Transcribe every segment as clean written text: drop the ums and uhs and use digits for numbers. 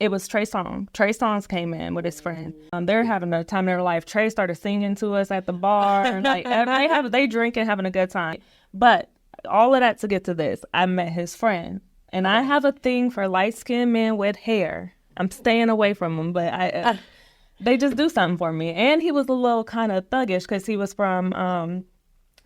It was Trey Songz. Trey Songz came in with his friend. They're having a time of their life. Trey started singing to us at the bar. And like they drinking, having a good time. But all of that to get to this, I met his friend. And I have a thing for light-skinned men with hair. I'm staying away from them, but they just do something for me. And he was a little kind of thuggish because he was from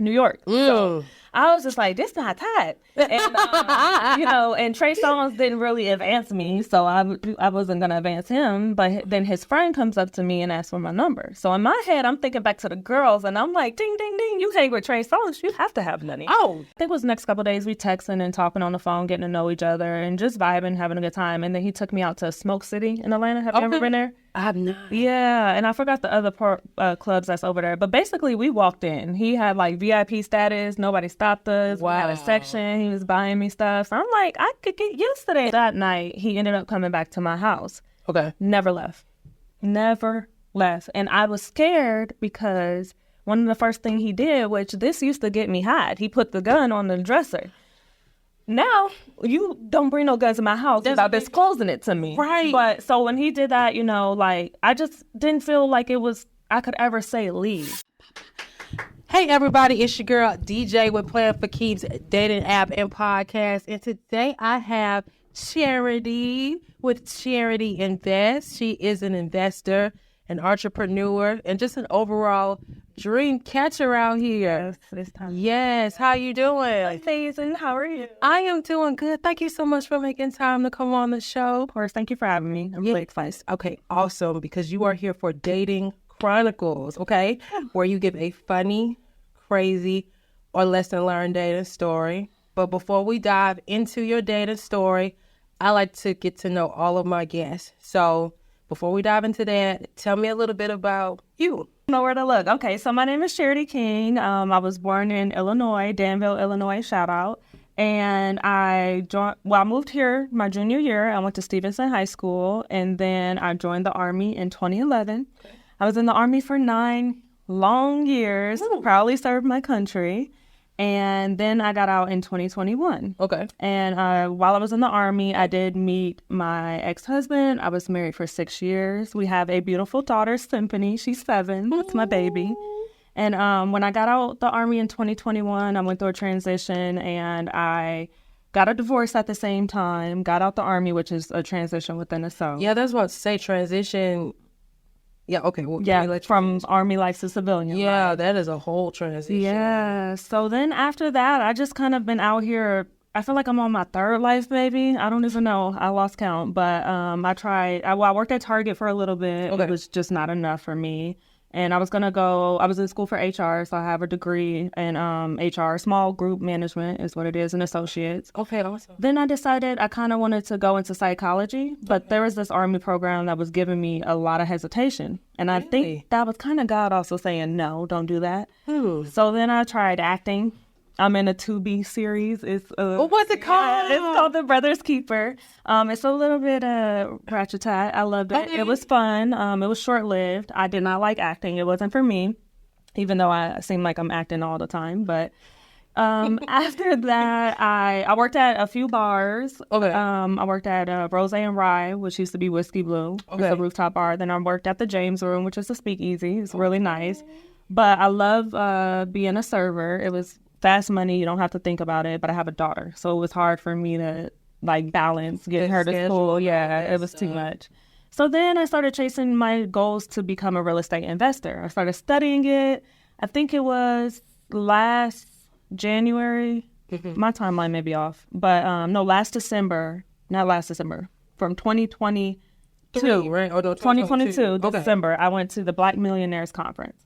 New York. So I was just like, this not tight. And, and Trey Songz didn't really advance me, so I wasn't going to advance him. But then his friend comes up to me and asks for my number. So in my head, I'm thinking back to the girls, and I'm like, ding, ding, ding, you hang with Trey Songz, you have to have money. Oh. I think it was the next couple of days, we texting and talking on the phone, getting to know each other, and just vibing, having a good time. And then he took me out to Smoke City in Atlanta. Have you ever been there? I've not. Yeah, and I forgot the other clubs that's over there. But basically, we walked in. He had like VIP status. Nobody stopped us. Wow. We had a section. He was buying me stuff. So I'm like, I could get used to that. That night, he ended up coming back to my house. Okay. Never left. And I was scared because one of the first things he did, which this used to get me hot, he put the gun on the dresser. Now, you don't bring no guns in my house without disclosing it to me. Right. But so when he did that, I just didn't feel like I could ever say leave. Hey, everybody, it's your girl, DJ with Plan for Keeps dating app and podcast. And today I have Charity with Charity Invest. She is an investor, an entrepreneur, and just an overall dream catcher out here. This time. Yes. How you doing? Amazing. How are you? I am doing good. Thank you so much for making time to come on the show. Of course. Thank you for having me. I'm really excited. Okay. Awesome. Because you are here for Dating Chronicles, okay? Where you give a funny, crazy, or lesson learned dating story. But before we dive into your dating story, I like to get to know all of my guests. So before we dive into that, tell me a little bit about you. Know where to look. Okay, so my name is Charity King. I was born in Illinois, Danville, Illinois, shout out. And I moved here my junior year. I went to Stevenson High School, and then I joined the Army in 2011. Okay. I was in the Army for 9 long years, proudly served my country. And then I got out in 2021. Okay. And while I was in the Army, I did meet my ex-husband. I was married for 6 years. We have a beautiful daughter, Symphony. She's 7. That's my baby. And when I got out the Army in 2021, I went through a transition, and I got a divorce at the same time, got out the Army, which is a transition within itself. Yeah, that's what to say, transition. Yeah, okay. Well, from Army life to civilian life. That is a whole transition. Yeah. So then after that, I just kind of been out here. I feel like I'm on my 3rd life, maybe. I don't even know. I lost count. But I worked at Target for a little bit. Okay. It was just not enough for me. And I was in school for HR, so I have a degree in HR, small group management is what it is, and associates. Okay, awesome. Then I decided I kind of wanted to go into psychology, but there was this Army program that was giving me a lot of hesitation. And I think that was kind of God also saying, no, don't do that. So then I tried acting. I'm in a 2B series. What's it called? It's called The Brother's Keeper. It's a little bit ratchet-tat. I loved it. Okay. It was fun. It was short-lived. I did not like acting. It wasn't for me, even though I seem like I'm acting all the time. But after that, I worked at a few bars. Okay. I worked at Rose and Rye, which used to be Whiskey Blue. Okay. It's a rooftop bar. Then I worked at the James Room, which is a speakeasy. It's really nice. But I love being a server. It was fast money, you don't have to think about it, but I have a daughter, so it was hard for me to balance getting her to school. It was too much. So then I started chasing my goals to become a real estate investor. I started studying it. I think it was last January. My timeline may be off, but last December, from 2022, right? 2022 December, I went to the Black Millionaires Conference.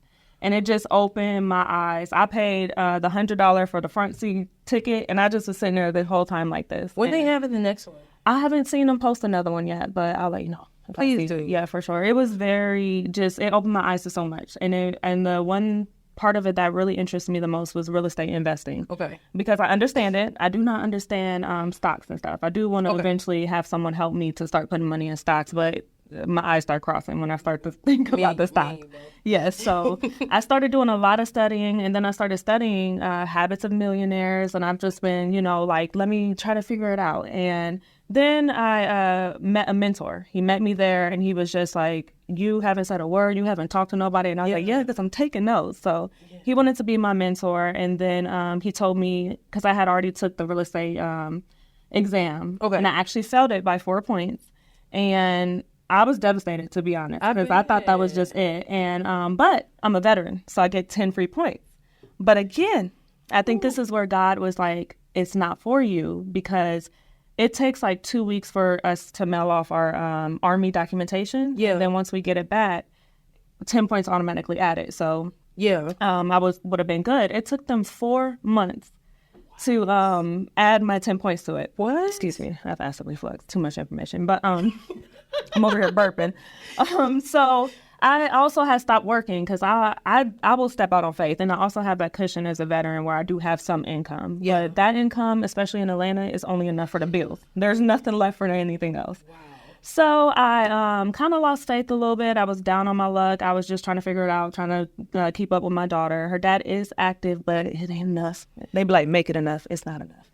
And it just opened my eyes. I paid the $100 for the front seat ticket, and I just was sitting there the whole time like this. When they have the next one? I haven't seen them post another one yet, but I'll let you know. Please do. Yeah, for sure. It was it opened my eyes to so much. And the one part of it that really interests me the most was real estate investing. Okay. Because I understand it. I do not understand stocks and stuff. I do want to eventually have someone help me to start putting money in stocks, but my eyes start crossing when I start to think about the stock. Yes, so I started doing a lot of studying, and then I started studying habits of millionaires, and I've just been, let me try to figure it out. And Then I met a mentor. He met me there, and he was just like, you haven't said a word, you haven't talked to nobody. And I was like, yeah, because I'm taking notes. So he wanted to be my mentor. And then he told me, because I had already took the real estate exam, and I actually failed it by 4 points. And I was devastated, to be honest, because I thought that was just it. And but I'm a veteran, so I get 10 free points. But again, I think this is where God was like, it's not for you, because it takes like 2 weeks for us to mail off our Army documentation. Yeah. And then once we get it back, 10 points automatically added. So I would have been good. It took them 4 months to add my 10 points to it. What? Excuse me. I have acid reflux. Too much information. But I'm over here burping. So I also had stopped working because I will step out on faith. And I also have that cushion as a veteran where I do have some income. Yeah. But that income, especially in Atlanta, is only enough for the bills. There's nothing left for anything else. Wow. So I kind of lost faith a little bit. I was down on my luck. I was just trying to figure it out, trying to keep up with my daughter. Her dad is active, but it ain't enough. They be like, make it enough. It's not enough.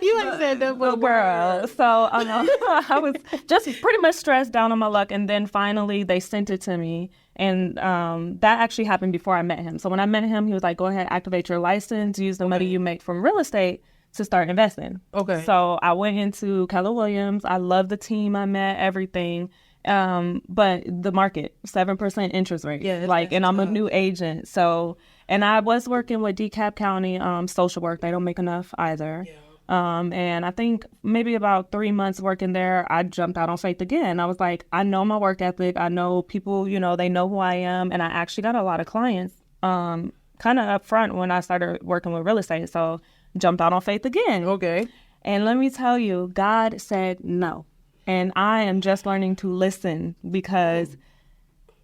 You ain't said that, well, girl. So I was just pretty much stressed, down on my luck. And then finally they sent it to me. And that actually happened before I met him. So when I met him, he was like, go ahead, activate your license, use the money you make from real estate to start investing. Okay. So I went into Keller Williams. I love the team I met, everything. But the market, 7% interest rate. Yeah, and I'm a new agent. So, and I was working with DeKalb County social work. They don't make enough either. Yeah. And I think maybe about 3 months working there, I jumped out on faith again. I was like, I know my work ethic. I know people, they know who I am. And I actually got a lot of clients kind of up front when I started working with real estate. So jumped out on faith again. Okay. And let me tell you, God said no. And I am just learning to listen, because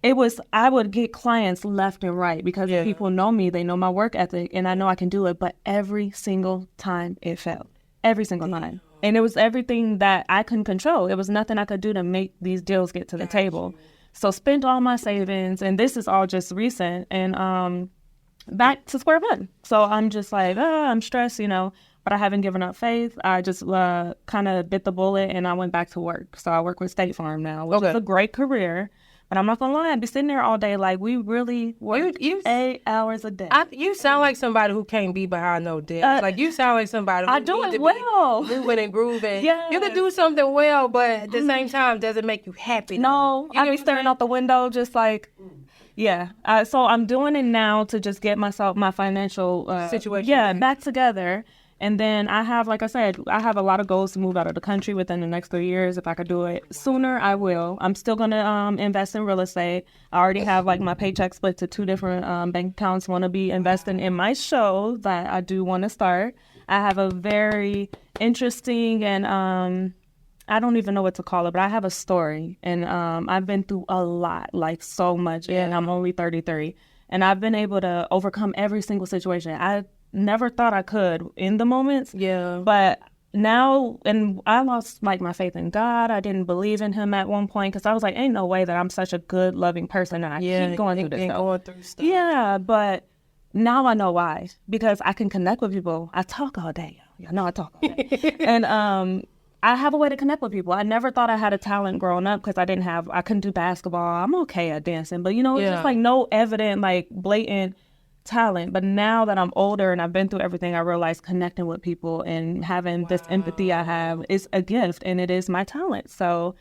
I would get clients left and right because people know me, they know my work ethic, and I know I can do it. But every single time it failed. Every single time. And it was everything that I couldn't control. It was nothing I could do to make these deals get to the table. So spent all my savings, and this is all just recent, and back to square one. So I'm just like, I'm stressed, but I haven't given up faith. I just kind of bit the bullet, and I went back to work. So I work with State Farm now, which is a great career. But I'm not going to lie, I'd be sitting there all day like, we really work 8 hours a day. You sound like somebody who can't be behind no desk. You sound like somebody who I do it well. Moving and grooving. Yeah. You can do something well, but at the same time, does it make you happy? No, I be staring out the window just like... Yeah. So I'm doing it now to just get my financial situation back together. And then I have, like I said, I have a lot of goals to move out of the country within the next 3 years. If I could do it sooner, I will. I'm still going to invest in real estate. I already have my paycheck split to 2 different bank accounts. Want to be investing in my show that I do want to start. I have a very interesting and I don't even know what to call it, but I have a story, and I've been through a lot, so much, and I'm only 33, and I've been able to overcome every single situation. I never thought I could in the moments, but now, and I lost my faith in God. I didn't believe in Him at one point because I was like, ain't no way that I'm such a good, loving person, and I keep going through this stuff. Yeah, but now I know why, because I can connect with people. I talk all day. I know I talk all day, and I have a way to connect with people. I never thought I had a talent growing up because I couldn't do basketball. I'm okay at dancing, but it's just no evident, blatant talent. But now that I'm older and I've been through everything, I realize connecting with people and having this empathy I have is a gift, and it is my talent. So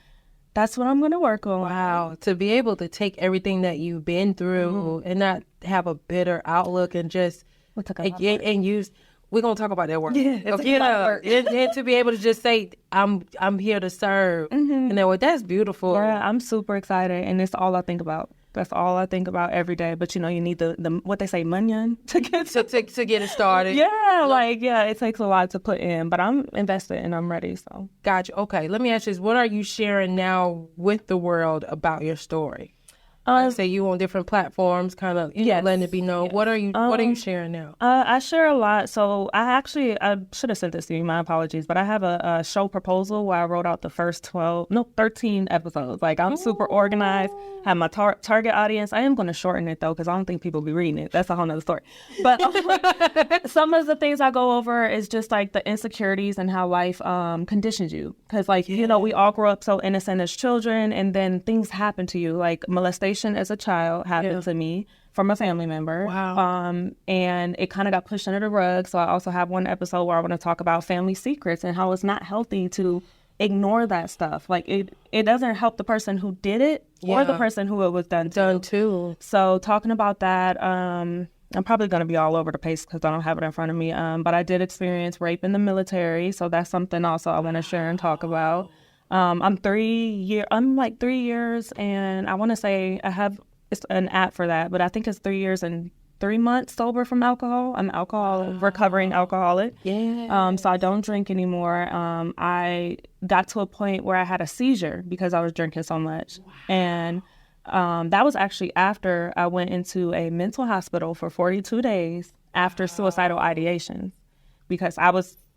that's what I'm going to work on. Wow. To be able to take everything that you've been through and not have a bitter outlook and just, and use... We're going to talk about that work. Yeah. And to be able to just say, I'm here to serve. Mm-hmm. And that's beautiful. Yeah, I'm super excited. And it's all I think about. That's all I think about every day. But, you need the what they say, money to get to get it started. Yeah, it takes a lot to put in. But I'm invested and I'm ready. So. Gotcha. Okay, let me ask you this. What are you sharing now with the world about your story? Say you on different platforms, kind of letting it be known. Yes. What are you sharing now? I share a lot. So I should have sent this to you. My apologies, but I have a show proposal where I wrote out the first 13 episodes. Like, I'm super organized. Have my target audience. I am going to shorten it though, because I don't think people be reading it. That's a whole nother story. But some of the things I go over is just like the insecurities and how life conditions you. Because we all grow up so innocent as children, and then things happen to you, like molestation as a child happened to me from a family member. Wow. And it kind of got pushed under the rug. So I also have one episode where I want to talk about family secrets and how it's not healthy to ignore that stuff. Like, it doesn't help the person who did it or the person who it was done to. So talking about that, I'm probably going to be all over the place because I don't have it in front of me. But I did experience rape in the military. So that's something also I want to share and talk about. I'm 3 years, and I want to say it's an app for that, but I think it's 3 years and 3 months sober from alcohol. I'm recovering alcoholic. Yeah. So I don't drink anymore. I got to a point where I had a seizure because I was drinking so much. Wow. And that was actually after I went into a mental hospital for 42 days after suicidal ideation, because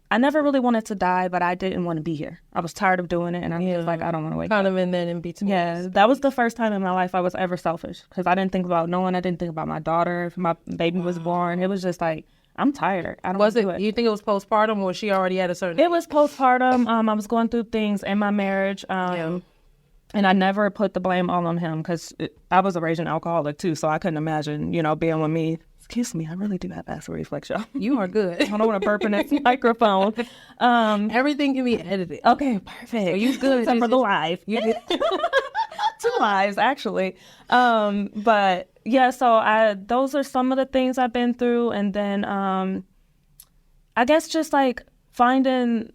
I never really wanted to die, but I didn't want to be here. I was tired of doing it, and I was like, I don't want to wake up. Kind of in then in between. Yeah, that was the first time in my life I was ever selfish, because I didn't think about no one. I didn't think about my daughter if my baby was born. It was just like, I'm tired. I don't want to do it. You think it was postpartum, or she already had a certain It was postpartum. I was going through things in my marriage, and I never put the blame all on him, because I was a raging alcoholic too, so I couldn't imagine, being with me. Excuse me, I really do have acid reflux, y'all. You are good. I don't want to burp in this microphone. Everything can be edited. Okay, perfect. So you good. Except for the live. 2 lives, actually. But yeah, so those are some of the things I've been through. And then I guess just like finding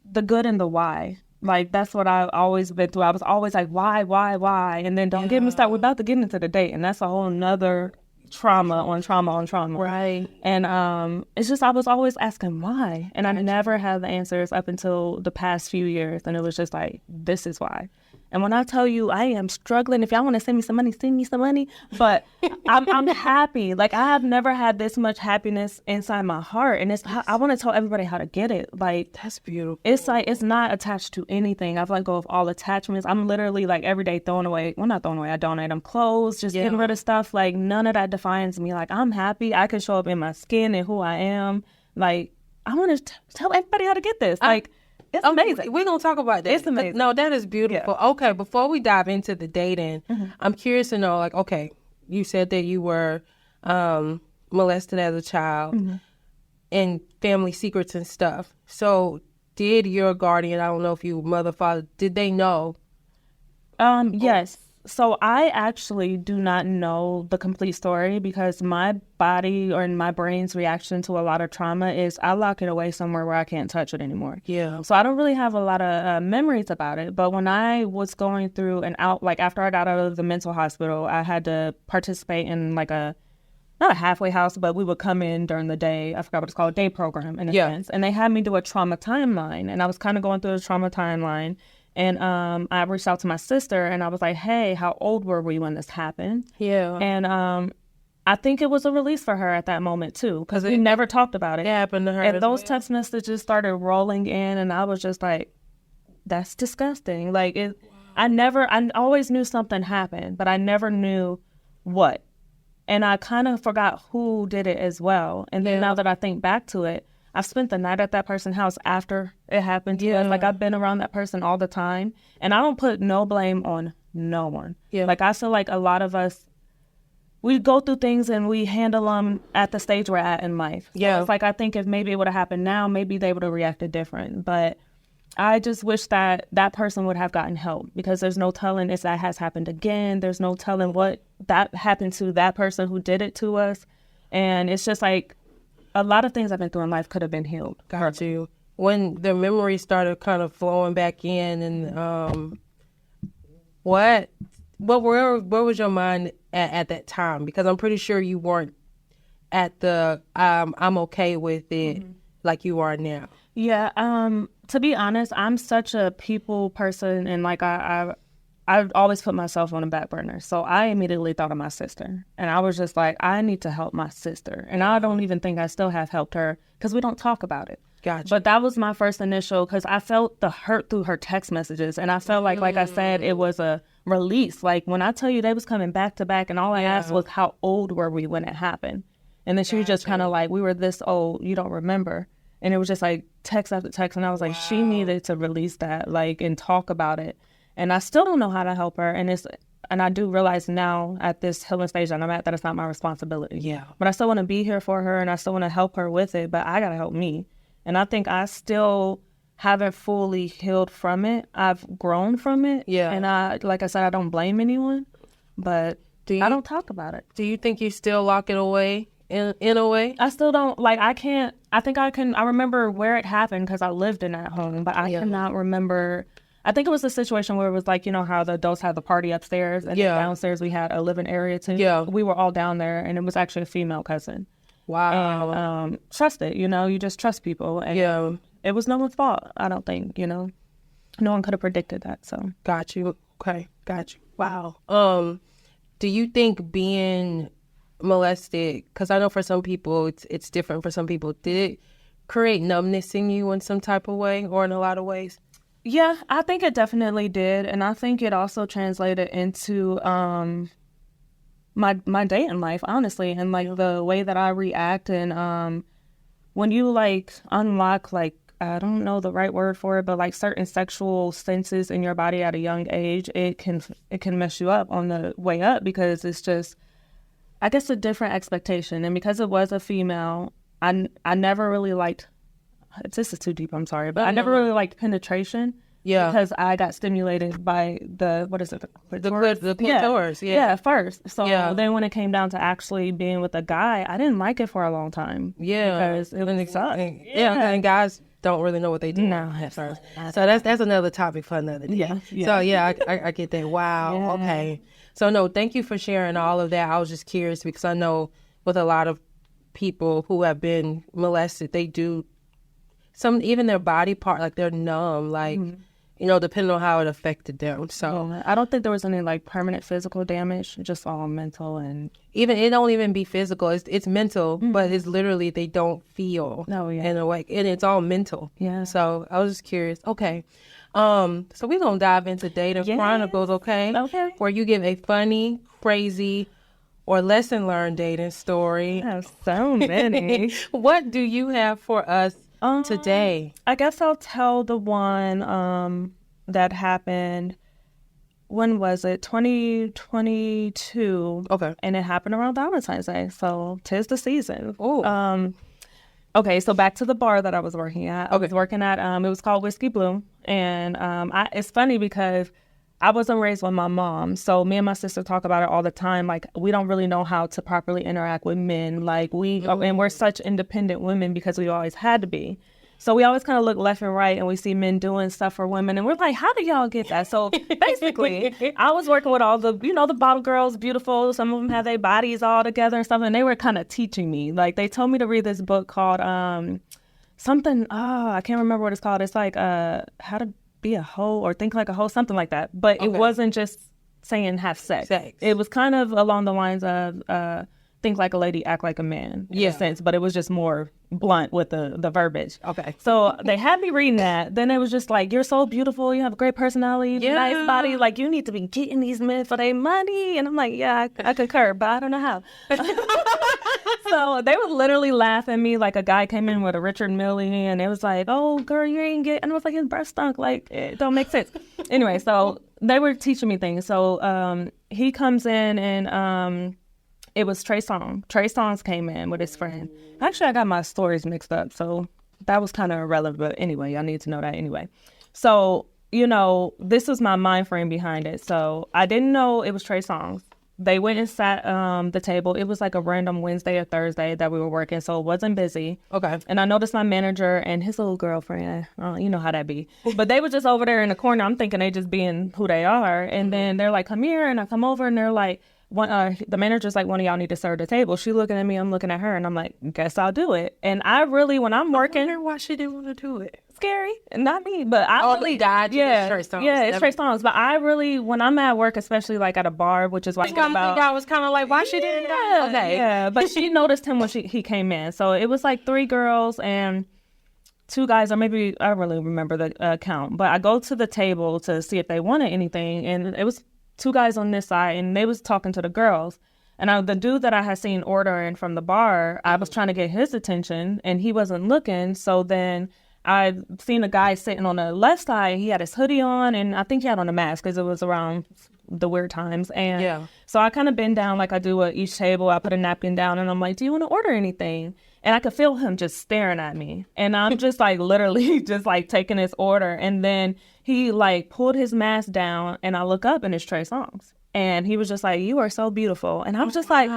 the good and the why. Like, that's what I've always been through. I was always like, why? And then don't get me started. We're about to get into the date, and that's a whole nother trauma on trauma. Right. And it's just, I was always asking why, and I never had the answers up until the past few years, and it was just like, this is why. And when I tell you I am struggling, if y'all want to send me some money, but I'm happy. Like, I have never had this much happiness inside my heart, and I want to tell everybody how to get it. Like, that's beautiful. It's like, it's not attached to anything. I've let go of all attachments. I'm literally like every day not throwing away. I donate them clothes, just getting rid of stuff. Like, none of that defines me. Like, I'm happy. I can show up in my skin and who I am. Like, I want to tell everybody how to get this. It's amazing. We're going to talk about that. It's amazing. No, that is beautiful. Yeah. Okay, before we dive into the dating, I'm curious to know, like, okay, you said that you were molested as a child and family secrets and stuff. So did your guardian, I don't know if you mother, father, did they know? Yes. So I actually do not know the complete story, because my body or my brain's reaction to a lot of trauma is I lock it away somewhere where I can't touch it anymore. Yeah. So I don't really have a lot of memories about it. But when I was going through after I got out of the mental hospital, I had to participate in like not a halfway house, but we would come in during the day. I forgot what it's called, day program in a sense. And they had me do a trauma timeline. And I was kind of going through the trauma timeline. And I reached out to my sister, and I was like, hey, how old were we when this happened? Yeah. And I think it was a release for her at that moment, too, because we never talked about it. It happened to her. And those text messages started rolling in, and I was just like, that's disgusting. Like, I always knew something happened, but I never knew what. And I kind of forgot who did it as well. And then now that I think back to it, I've spent the night at that person's house after it happened to us. Like, I've been around that person all the time. And I don't put no blame on no one. Yeah. Like, I feel like a lot of us, we go through things and we handle them at the stage we're at in life. So it's like, I think if maybe it would have happened now, maybe they would have reacted different. But I just wish that person would have gotten help, because there's no telling if that has happened again. There's no telling what that happened to that person who did it to us. And it's just like, a lot of things I've been through in life could have been healed. Got you. When the memories started kind of flowing back in, and where was your mind at that time? Because I'm pretty sure you weren't at the I'm okay with it like you are now. Yeah. To be honest, I'm such a people person, and like I always put myself on the back burner. So I immediately thought of my sister. And I was just like, I need to help my sister. And I don't even think I still have helped her because we don't talk about it. Gotcha. But that was my first initial, because I felt the hurt through her text messages. And I felt like I said, it was a release. Like when I tell you they was coming back to back, and all I asked was, how old were we when it happened? And then she was just kind of like, we were this old, you don't remember. And it was just like text after text. And I was like, she needed to release that, like, and talk about it. And I still don't know how to help her. And I do realize now at this healing stage that I'm at that it's not my responsibility. Yeah. But I still want to be here for her, and I still want to help her with it. But I got to help me. And I think I still haven't fully healed from it. I've grown from it. Yeah. And like I said, I don't blame anyone, but I don't talk about it. Do you think you still lock it away in a way? I still don't, I can't, I remember where it happened because I lived in that home, but I cannot remember. I think it was a situation where it was like, you know how the adults had the party upstairs, and then downstairs we had a living area too. Yeah. We were all down there, and it was actually a female cousin. Wow. And trust it, you just trust people. And it was no one's fault, I don't think, no one could have predicted that. So got you. Okay, got you. Wow. Do you think being molested, because I know for some people it's different for some people, did it create numbness in you in some type of way, or in a lot of ways? Yeah, I think it definitely did. And I think it also translated into my dating life, honestly, and like the way that I react. And when you like unlock, like, I don't know the right word for it, but like certain sexual senses in your body at a young age, it can mess you up on the way up, because it's just, I guess, a different expectation. And because it was a female, I never really liked, this is too deep, I'm sorry, but I never really liked penetration. Yeah. Because I got stimulated by the clitoris. Yeah, first. So then when it came down to actually being with a guy, I didn't like it for a long time. Yeah. Because it was exciting. Yeah. And guys don't really know what they do. No. So that's another topic for another day. Yeah. So yeah, I get that. Wow. Yeah. Okay. So no, thank you for sharing all of that. I was just curious because I know with a lot of people who have been molested, they do even their body part, like they're numb, like, depending on how it affected them. So I don't think there was any like permanent physical damage, just all mental. And even it don't even be physical. It's mental, but it's literally they don't feel in a way, and it's all mental. Yeah. So I was just curious. Okay. So we're gonna dive into Dating Chronicles, okay? Okay. Where you give a funny, crazy, or lesson learned dating story. I have so many. What do you have for us today? I guess I'll tell the one that happened. When was it? 2022. Okay. And it happened around Valentine's Day. So 'tis the season. Oh. Okay, so back to the bar that I was working at. I was working at, it was called Whiskey Blue. And it's funny because I wasn't raised with my mom. So me and my sister talk about it all the time. Like, we don't really know how to properly interact with men. Like, and we're such independent women because we always had to be. So we always kind of look left and right and we see men doing stuff for women. And we're like, how do y'all get that? So basically, I was working with all the, the bottle girls, beautiful. Some of them have their bodies all together and stuff. And they were kind of teaching me. Like, they told me to read this book called something. I can't remember what it's called. It's like How to Be a Hoe or Think Like a Hoe, something like that. But it wasn't just saying have sex. It was kind of along the lines of think like a lady, act like a man, in a sense. But it was just more blunt with the verbiage. Okay. So they had me reading that. Then it was just like, you're so beautiful. You have a great personality, nice body. Like, you need to be getting these men for their money. And I'm like, yeah, I concur, but I don't know how. So they would literally laugh at me. Like, a guy came in with a Richard Mille and it was like, oh, girl, you ain't get. And I was like, his breath stunk. Like, it don't make sense. Anyway, so they were teaching me things. So he comes in and it was Trey Songz. Trey Songz came in with his friend. Actually, I got my stories mixed up, so that was kind of irrelevant. But anyway, y'all need to know that anyway. So, this was my mind frame behind it. So I didn't know it was Trey Songz. They went and sat the table. It was like a random Wednesday or Thursday that we were working, so it wasn't busy. Okay. And I noticed my manager and his little girlfriend. You know how that be. But they were just over there in the corner. I'm thinking they just being who they are. And then they're like, come here. And I come over and they're like, the manager's like, one of y'all need to serve the table. She looking at me, I'm looking at her, and I'm like, guess I'll do it. And I really, when I'm working, I wonder why she didn't want to do it. scary. Not me, but I really died. Yeah, Trey Songz. yeah, it's Trey Songz. But I really, when I'm at work, especially like at a bar, which is why I was kind of like, why she didn't die? Okay, yeah. But she noticed him when he came in. So it was like 3 girls and 2 guys, or maybe I don't really remember the count. But I go to the table to see if they wanted anything, and it was 2 guys on this side, and they was talking to the girls. And the dude that I had seen ordering from the bar, I was trying to get his attention, and he wasn't looking. So then I seen a guy sitting on the left side. He had his hoodie on, and I think he had on a mask because it was around the weird times. And so I kind of bend down like I do at each table. I put a napkin down, and I'm like, do you want to order anything? And I could feel him just staring at me. And I'm just like literally just like taking his order. And then he like pulled his mask down, and I look up, and it's Trey Songz. And he was just like, you are so beautiful. And I was just like,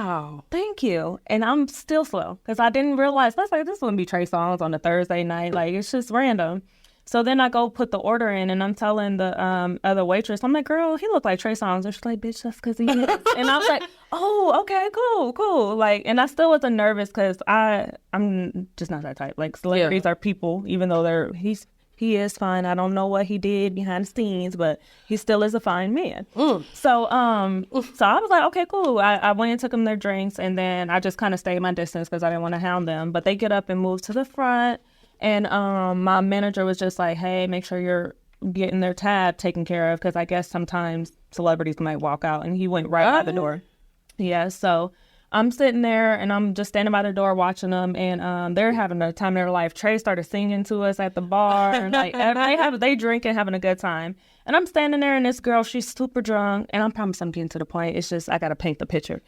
thank you. And I'm still slow because I didn't realize, that's like, this wouldn't be Trey Songz on a Thursday night. Like, it's just random. So then I go put the order in, and I'm telling the other waitress, I'm like, girl, he looked like Trey Songz. And she's like, bitch, that's because he is. And I was like, oh, okay, cool. Like, and I still wasn't nervous because I'm just not that type. Like, celebrities are people, even though he is fine. I don't know what he did behind the scenes, but he still is a fine man. So I was like, okay, cool. I went and took them their drinks, and then I just kind of stayed my distance because I didn't want to hound them. But they get up and move to the front, and my manager was just like, hey, make sure you're getting their tab taken care of because I guess sometimes celebrities might walk out, and he went right out the door. Yeah, so I'm sitting there, and I'm just standing by the door watching them, and they're having the time of their life. Trey started singing to us at the bar, and like they drinking, having a good time. And I'm standing there, and this girl, she's super drunk, and I promise I'm getting to the point. It's just I gotta paint the picture.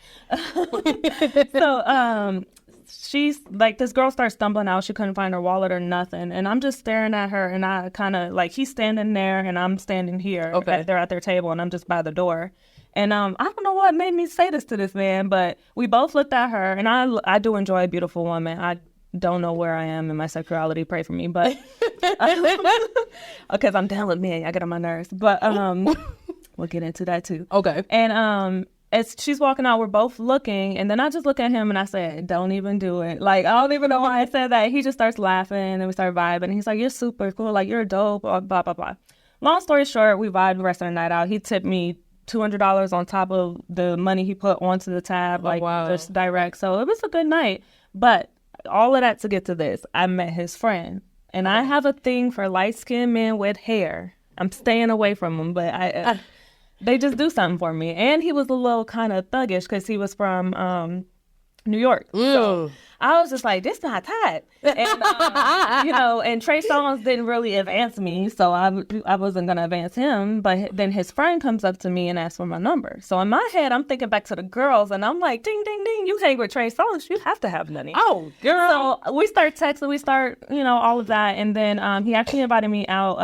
So she's like, this girl starts stumbling out. She couldn't find her wallet or nothing, and I'm just staring at her, and I kind of like, he's standing there, and I'm standing here. Okay, they're at their table, and I'm just by the door. And I don't know what made me say this to this man, but we both looked at her, and I do enjoy a beautiful woman. I don't know where I am in my sexuality. Pray for me, but because I'm down with men, I get on my nerves. But we'll get into that too. Okay. And as she's walking out, we're both looking, and then I just look at him and I said, "Don't even do it." Like, I don't even know why I said that. He just starts laughing, and we start vibing. And he's like, "You're super cool. Like, you're dope." Blah blah blah. Long story short, we vibed the rest of the night out. He tipped me $200 on top of the money he put onto the tab, just direct. So it was a good night. But all of that to get to this, I met his friend, and I have a thing for light-skinned men with hair. I'm staying away from them, but they just do something for me. And he was a little kind of thuggish because he was from New York. So I was just like, this not tight. And, and Trey Songz didn't really advance me, so I wasn't going to advance him. But then his friend comes up to me and asks for my number. So in my head, I'm thinking back to the girls, and I'm like, ding, ding, ding, you hang with Trey Songz, you have to have money. Oh, girl. So we start texting, we start, all of that. And then he actually invited me out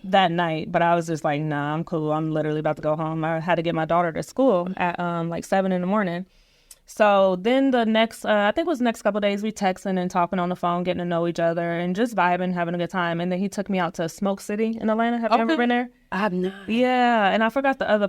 that night, but I was just like, nah, I'm cool. I'm literally about to go home. I had to get my daughter to school at like 7 a.m. So then the next, I think it was the next couple of days, we texting and talking on the phone, getting to know each other and just vibing, having a good time. And then he took me out to Smoke City in Atlanta. Have you ever been there? I have not. Yeah, and I forgot the other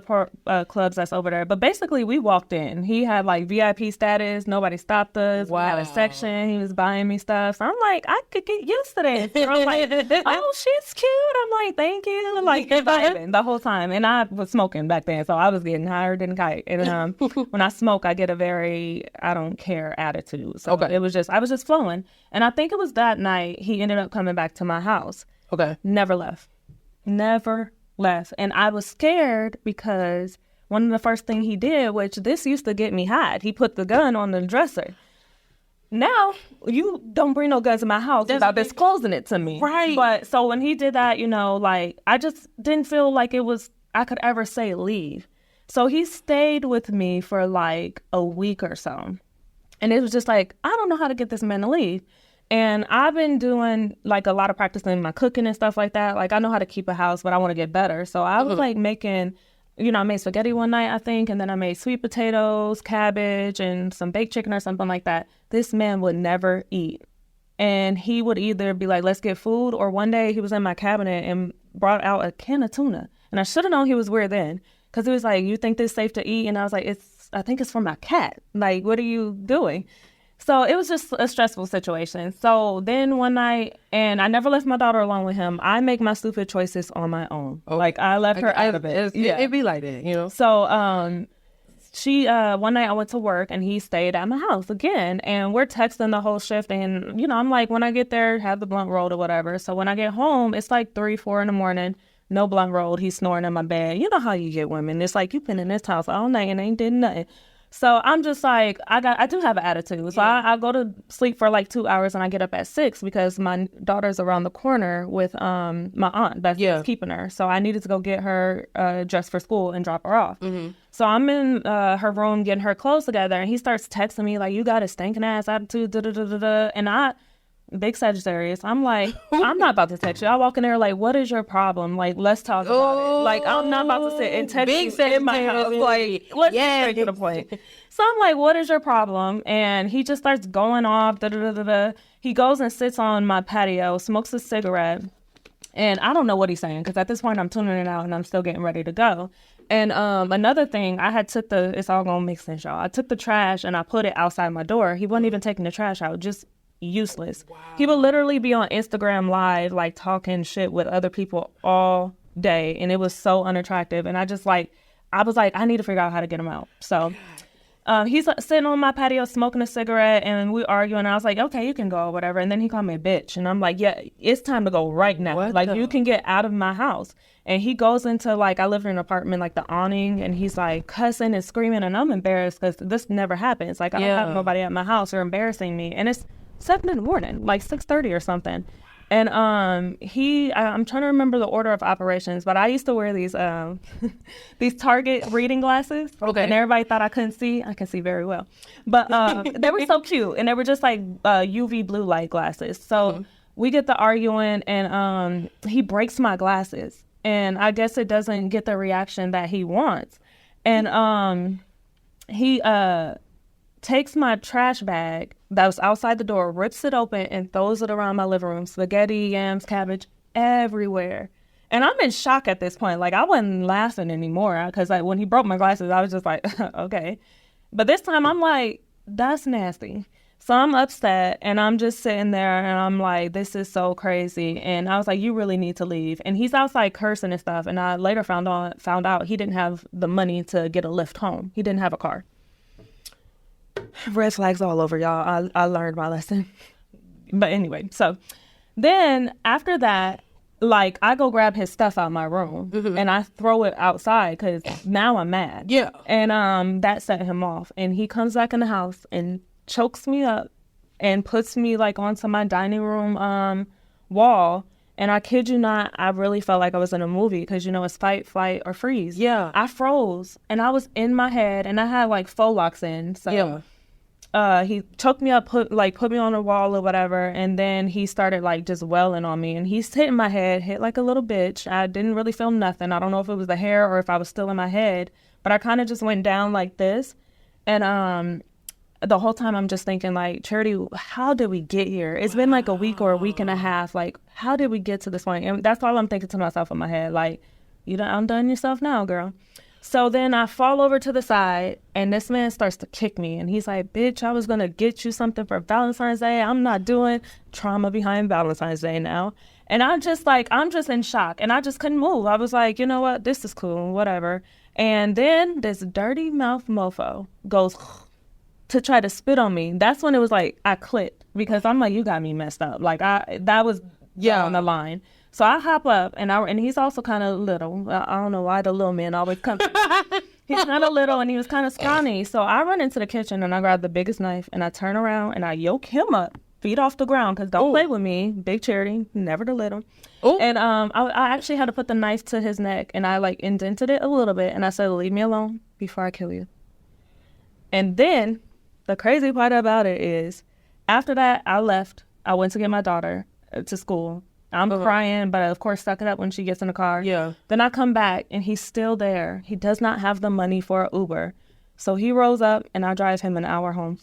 clubs that's over there. But basically, we walked in. He had like VIP status. Nobody stopped us. Wow. We had a section. He was buying me stuff. So I'm like, I could get used to this. And I'm like, oh, she's cute. I'm like, thank you. Like, vibing the whole time. And I was smoking back then, so I was getting higher than a kite. And when I smoke, I get a very I don't care attitude. So I was just flowing. And I think it was that night he ended up coming back to my house. Okay. Never left. And I was scared because one of the first things he did, which this used to get me hot, he put the gun on the dresser. Now, you don't bring no guns in my house without disclosing it to me. Right. But so when he did that, I just didn't feel like I could ever say leave. So he stayed with me for like a week or so. And it was just like, I don't know how to get this man to leave. And I've been doing like a lot of practicing my cooking and stuff like that. Like, I know how to keep a house, but I want to get better. So I was like making, I made spaghetti one night, I think. And then I made sweet potatoes, cabbage, and some baked chicken or something like that. This man would never eat. And he would either be like, let's get food. Or one day he was in my cabinet and brought out a can of tuna. And I should have known he was weird then. Because he was like, you think this is safe to eat? And I was like, I think it's for my cat. Like, what are you doing? So it was just a stressful situation. So then one night, and I never left my daughter alone with him. I make my stupid choices on my own. Oh, like I left her out of it. It'd be like that, you know? So she one night I went to work and he stayed at my house again, and we're texting the whole shift, and I'm like, when I get there, have the blunt rolled or whatever. So when I get home, it's like 3-4 in the morning, no blunt rolled, he's snoring in my bed. You know how you get women, it's like, you've been in this house all night and ain't did nothing. So I'm just like, I do have an attitude. So I go to sleep for like 2 hours and I get up at 6 because my daughter's around the corner with my aunt that's keeping her. So I needed to go get her dressed for school and drop her off. Mm-hmm. So I'm in her room getting her clothes together, and he starts texting me like, you got a stinking ass attitude, da-da-da-da-da. And big Sagittarius, I'm like, I'm not about to text you. I walk in there like, what is your problem? Like, let's talk about it. Like, I'm not about to sit and text you in my house. Like, let's get to the point. So I'm like, what is your problem? And he just starts going off. Da-da-da-da-da. He goes and sits on my patio, smokes a cigarette. And I don't know what he's saying, because at this point I'm tuning it out and I'm still getting ready to go. And another thing, I had took it's all gonna make sense, y'all. I took the trash and I put it outside my door. He wasn't even taking the trash out, just useless. Wow. He would literally be on Instagram Live, like talking shit with other people all day, and it was so unattractive. And I was like, I need to figure out how to get him out. So he's sitting on my patio smoking a cigarette, and we arguing. I was like, okay, you can go or whatever. And then he called me a bitch, and I'm like, yeah, it's time to go right now. You can get out of my house. And he goes into, like, I live in an apartment, like the awning, and he's like cussing and screaming, and I'm embarrassed because this never happens. Like, I don't have nobody at my house or embarrassing me, and it's 7 in the morning, like 6:30 or something. And I'm trying to remember the order of operations, but I used to wear these these Target reading glasses. Okay. And everybody thought I couldn't see. I can see very well. But they were so cute, and they were just like UV blue light glasses. So we get to arguing, and he breaks my glasses, and I guess it doesn't get the reaction that he wants. And he takes my trash bag that was outside the door, rips it open, and throws it around my living room. Spaghetti, yams, cabbage, everywhere. And I'm in shock at this point. Like, I wasn't laughing anymore, because when he broke my glasses, I was just like, okay. But this time, I'm like, that's nasty. So I'm upset, and I'm just sitting there, and I'm like, this is so crazy. And I was like, you really need to leave. And he's outside cursing and stuff. And I later found out he didn't have the money to get a lift home. He didn't have a car. Red flags all over, y'all. I learned my lesson. But anyway, so then after that, like, I go grab his stuff out of my room, and I throw it outside because now I'm mad. Yeah. And that set him off. And he comes back in the house and chokes me up and puts me, like, onto my dining room wall. And I kid you not, I really felt like I was in a movie because, it's fight, flight, or freeze. Yeah. I froze, and I was in my head, and I had, like, faux locks in. So he choked me up, put me on the wall or whatever, and then he started, like, just wailing on me. And he's hitting my head, hit like a little bitch. I didn't really feel nothing. I don't know if it was the hair or if I was still in my head, but I kind of just went down like this. And the whole time I'm just thinking, like, Charity, how did we get here? It's been like a week or a week and a half. Like, how did we get to this point? And that's all I'm thinking to myself in my head. Like, you done undone yourself now, girl. So then I fall over to the side, and this man starts to kick me. And he's like, bitch, I was going to get you something for Valentine's Day. I'm not doing trauma behind Valentine's Day now. And I'm just in shock. And I just couldn't move. I was like, you know what? This is cool, whatever. And then this dirty mouth mofo goes to try to spit on me. That's when it was like, I clicked, because I'm like, you got me messed up. Like, that was on the line. So I hop up, and he's also kind of little. I don't know why the little men always come. He's kind of little, and he was kind of scrawny. So I run into the kitchen, and I grab the biggest knife, and I turn around, and I yoke him up, feet off the ground, because don't play with me. Big Charity, never the little. Ooh. And I actually had to put the knife to his neck, and I, like, indented it a little bit, and I said, leave me alone before I kill you. And then the crazy part about it is, after that, I left. I went to get my daughter to school. I'm crying, but I, of course, suck it up when she gets in the car. Yeah. Then I come back, and he's still there. He does not have the money for an Uber. So he rolls up, and I drive him an hour home.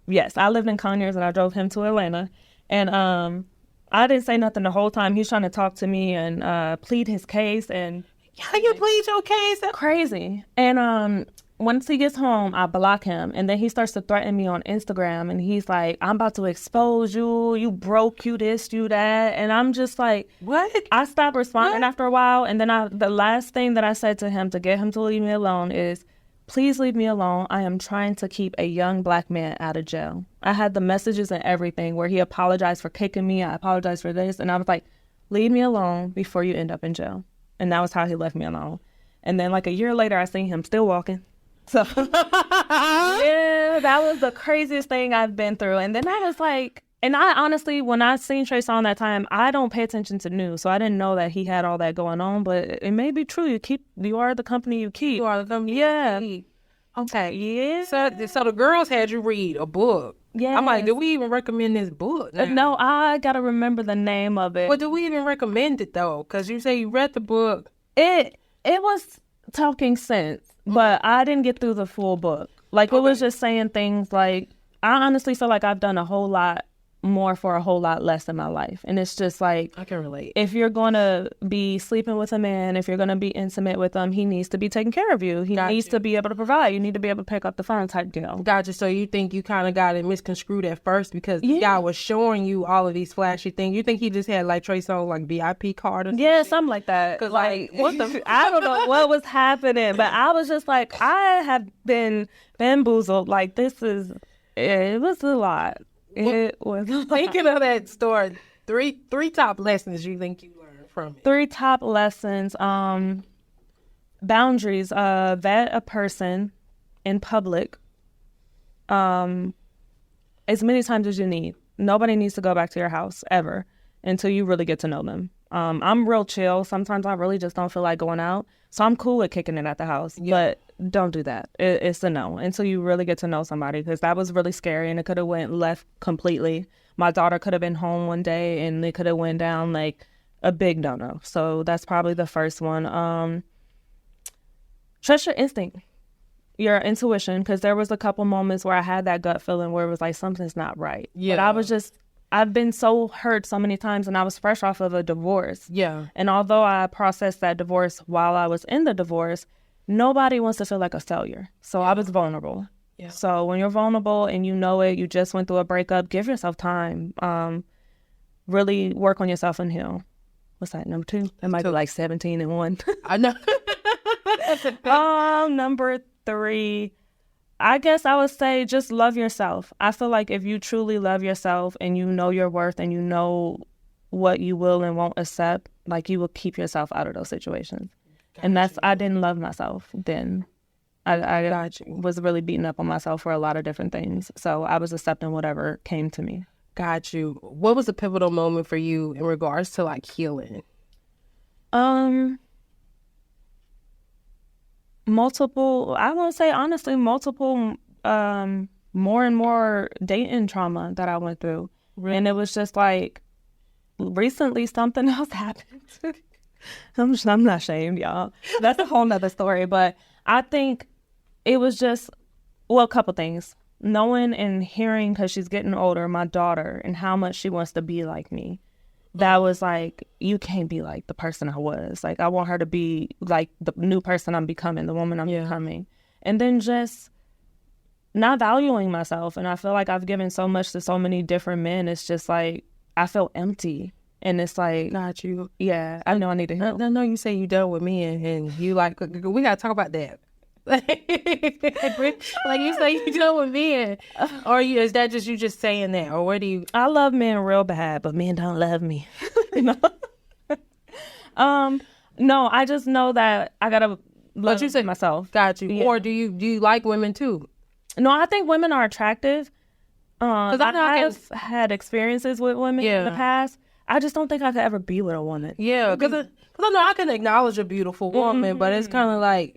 Yes, I lived in Conyers, and I drove him to Atlanta. And I didn't say nothing the whole time. He's trying to talk to me and plead his case. And how you plead your case? Crazy. And once he gets home, I block him. And then he starts to threaten me on Instagram. And he's like, I'm about to expose you. You broke, you this, you that. And I'm just like, what? I stopped responding after a while. And then the last thing that I said to him to get him to leave me alone is, please leave me alone. I am trying to keep a young black man out of jail. I had the messages and everything where he apologized for kicking me. I apologized for this. And I was like, leave me alone before you end up in jail. And that was how he left me alone. And then like a year later, I seen him still walking. So, yeah, that was the craziest thing I've been through. And then I was like, and I honestly, when I seen Trey Songz that time, I don't pay attention to news. So I didn't know that he had all that going on. But it may be true. You are the company you keep. You are the company yeah. you keep. Okay. Yeah. So the girls had you read a book. Yeah. I'm like, did we even recommend this book? No, I got to remember the name of it. But do we even recommend it, though? Because you say you read the book. It was talking sense. But I didn't get through the full book. Like, it was just saying things like, I honestly feel like I've done a whole lot more for a whole lot less in my life. And it's just like, I can relate. If you're going to be sleeping with a man, if you're going to be intimate with him, he needs to be taking care of you. He needs to be able to provide. You need to be able to pick up the phone type deal. Gotcha. So you think you kind of got it misconstrued at first because the guy was showing you all of these flashy things. You think he just had like Trey Songz like VIP card or something? Yeah, something like that. Cause like what the I don't know what was happening, but I was just like, I have been bamboozled. Like it was a lot. It was. Thinking of that story, three top lessons you think you learned from it? 3 top lessons. Boundaries. Vet a person in public. As many times as you need. Nobody needs to go back to your house ever until you really get to know them. I'm real chill. Sometimes I really just don't feel like going out. So I'm cool with kicking it at the house. Yeah. But don't do that. It's a no until you really get to know somebody, because that was really scary and it could have went left completely. My daughter could have been home one day and it could have went down like a big no-no. So that's probably the first one. Trust your instinct, your intuition, because there was a couple moments where I had that gut feeling where it was like something's not right. Yeah. But I've been so hurt so many times, and I was fresh off of a divorce. Yeah. And although I processed that divorce while I was in the divorce, nobody wants to feel like a failure. So I was vulnerable. Yeah. So when you're vulnerable and you know it, you just went through a breakup, give yourself time. Really work on yourself and heal. What's that, number 2? It might be like 17 and 1. I know. Number 3, I guess I would say just love yourself. I feel like if you truly love yourself and you know your worth and you know what you will and won't accept, like you will keep yourself out of those situations. And I didn't love myself then. I was really beating up on myself for a lot of different things. So I was accepting whatever came to me. Got you. What was a pivotal moment for you in regards to like healing? Multiple, I won't say honestly, multiple, more and more dating trauma that I went through. Really? And it was just like, recently something else happened. I'm not ashamed, y'all. That's a whole nother story. But I think it was just, a couple things. Knowing and hearing, because she's getting older, my daughter, and how much she wants to be like me. That was like, you can't be like the person I was. Like, I want her to be like the new person I'm becoming, the woman I'm becoming. And then just not valuing myself. And I feel like I've given so much to so many different men. It's just like, I feel empty. And it's like, not you. Yeah, I know I need to heal. I know you say you done with men and you like, we got to talk about that. Like you say you done with men. Or is that just you just saying that? Or where do you? I love men real bad, but men don't love me. You know? No, I just know that I got to love myself. Got you. Yeah. Or do you like women too? No, I think women are attractive. Because I have had experiences with women in the past. I just don't think I could ever be with a woman. Yeah, because I know I can acknowledge a beautiful woman, but it's kind of like,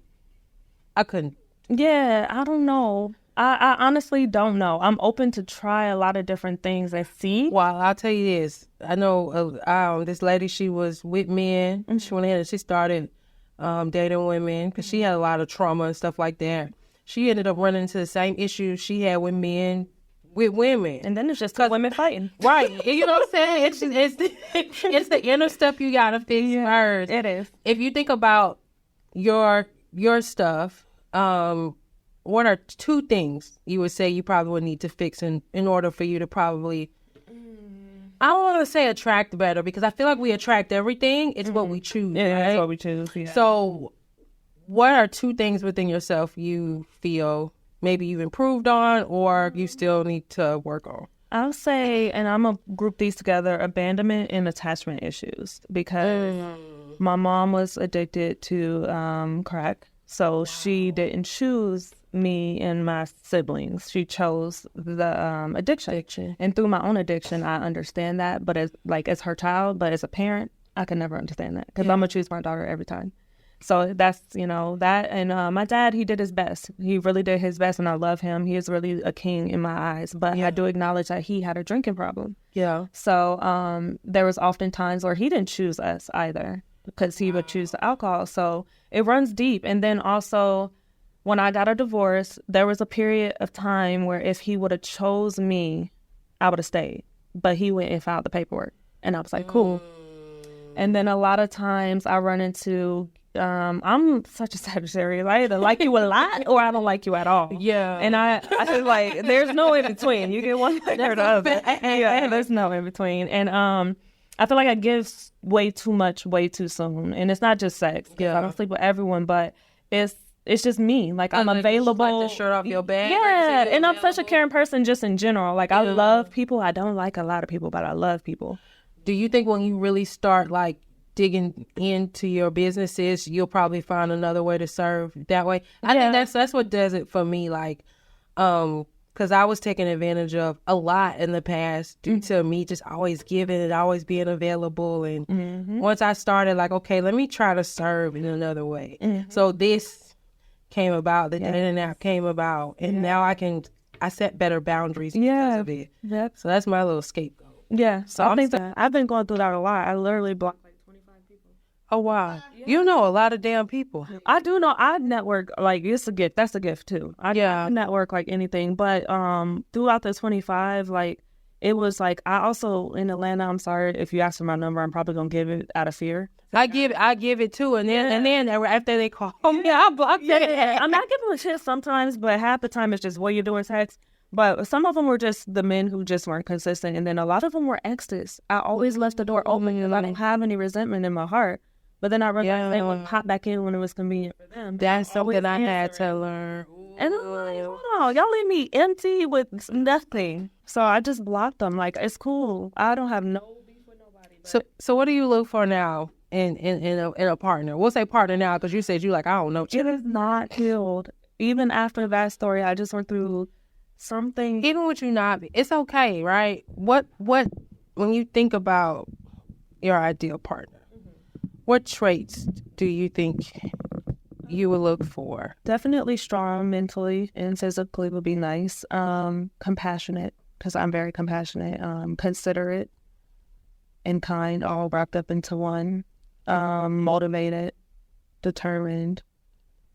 I couldn't. Yeah, I don't know. I honestly don't know. I'm open to try a lot of different things and see. Well, I'll tell you this. I know this lady, she was with men. Mm-hmm. She went ahead and she started dating women because she had a lot of trauma and stuff like that. She ended up running into the same issues she had with men, with women. And then it's just women fighting. Right. You know what I'm saying? It's the inner stuff you got to fix first. It is. If you think about your stuff, what are two things you would say you probably would need to fix in order for you to probably, I don't want to say attract better, because I feel like we attract everything. It's what we choose. Yeah, right? that's what we choose. Yeah. So what are two things within yourself you feel maybe you've improved on or you still need to work on? I'll say, and I'm going to group these together, abandonment and attachment issues, because my mom was addicted to crack. So she didn't choose me and my siblings. She chose the addiction. And through my own addiction, I understand that. But as her child, but as a parent, I could never understand that, because I'm going to choose my daughter every time. So that's, that. And my dad, he did his best. He really did his best, and I love him. He is really a king in my eyes. But I do acknowledge that he had a drinking problem. Yeah. So there was often times where he didn't choose us either, because he would choose the alcohol. So it runs deep. And then also, when I got a divorce, there was a period of time where if he would have chose me, I would have stayed. But he went and filed the paperwork. And I was like, cool. And then a lot of times I run into... I'm such a Sagittarius. I either like you a lot or I don't like you at all. Yeah. And I feel like there's no in between. You get one thing or the other. Yeah, there's no in between. And I feel like I give way too much way too soon. And it's not just sex. Yeah. I don't sleep with everyone, but it's just me. Like, I'm available. Like the shirt off your back. Yeah. And I'm such a caring person just in general. Like, I love people. I don't like a lot of people, but I love people. Do you think when you really start like digging into your businesses, you'll probably find another way to serve that way? I think that's what does it for me. Like, because I was taken advantage of a lot in the past due to me just always giving and always being available. And once I started, like, okay, let me try to serve in another way. So this came about, the dating app came about, and now I set better boundaries because of it. Yep. So that's my little scapegoat. Yeah. So I think that I've been going through that a lot. I literally blocked. Oh, wow. You know a lot of damn people. I do know. I network, like, it's a gift. That's a gift, too. I network like anything. But throughout the 25, like, it was like, I also, in Atlanta, I'm sorry, if you ask for my number, I'm probably going to give it out of fear. I give it, too. And then after they call me, I block it. I'm not giving a shit sometimes, but half the time it's just what you're doing text. But some of them were just the men who just weren't consistent. And then a lot of them were exes. I always left the door open and I didn't have any resentment in my heart. But then I realized they would pop back in when it was convenient for them. That's something I had to learn. And I'm like, hold on, y'all leave me empty with nothing. So I just blocked them. Like, it's cool. I don't have no beef with nobody. So what do you look for now in a partner? We'll say partner now, because you said you like, I don't know. It is not healed. Even after that story, I just went through something. Even with you not, it's okay, right? What when you think about your ideal partner, what traits do you think you would look for? Definitely strong mentally and physically would be nice. Compassionate, because I'm very compassionate. Considerate and kind, all wrapped up into one. Motivated, determined.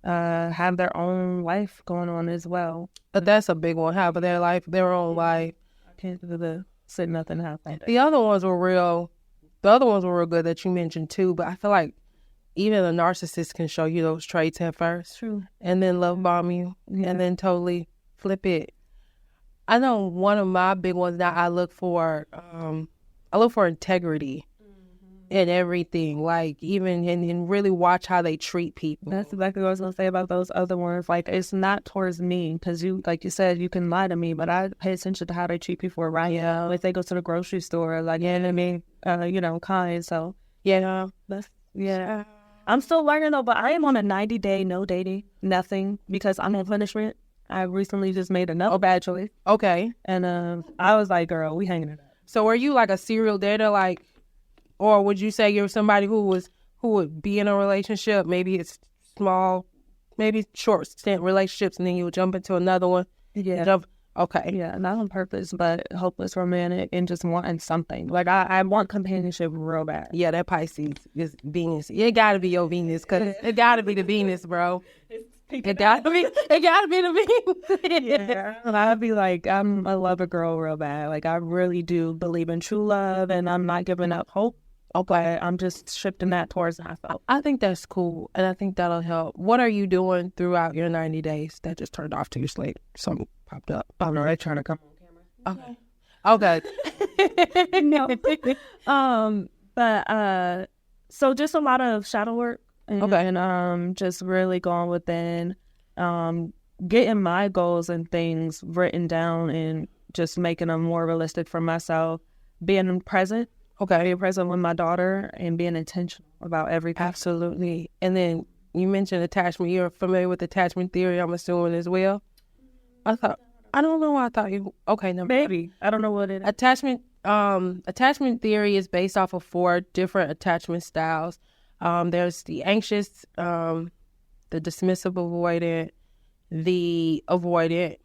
Have their own life going on as well. But that's a big one. Have their own life. I can't do the sit nothing happen. The other ones were real. The other ones were real good that you mentioned too, but I feel like even a narcissist can show you those traits at first. True. And then love bomb you and then totally flip it. I know one of my big ones that I look for integrity in everything, like even and really watch how they treat people. That's exactly what I was going to say about those other ones. Like, it's not towards me, because you, like you said, you can lie to me, but I pay attention to how they treat people around you. If they go to the grocery store, like, you know what I mean? Kind. So, I'm still learning though, but I am on a 90-day no dating, nothing, because I'm on punishment. I recently just made another bad choice. Okay. And I was like, girl, we hanging it up. So were you like a serial dater, like, or would you say you're somebody who would be in a relationship, maybe it's small, maybe short stint relationships, and then you would jump into another one? Yeah. Okay. Yeah, not on purpose, but hopeless romantic and just wanting something. Like, I want companionship real bad. Yeah, that Pisces is Venus. It got to be your Venus, because it got to be the Venus, bro. It gotta be the Venus. Yeah. And I'd be like, I'm a lover girl real bad. Like, I really do believe in true love, and I'm not giving up hope. Okay, I'm just shifting that towards myself. I think that's cool, and I think that'll help. What are you doing throughout your 90 days? That just turned off to your slate. Something popped up. Oh no, they're trying to come on camera. Okay. No. But so just a lot of shadow work and just really going within, getting my goals and things written down and just making them more realistic for myself, being present. Okay, being present with my daughter and being intentional about everything. Absolutely. And then you mentioned attachment. You're familiar with attachment theory, I'm assuming, as well? I don't know why I thought you... Okay, no. Maybe. I don't know what it is. Attachment theory is based off of 4 different attachment styles. There's the anxious, the dismissive avoidant, the avoidant...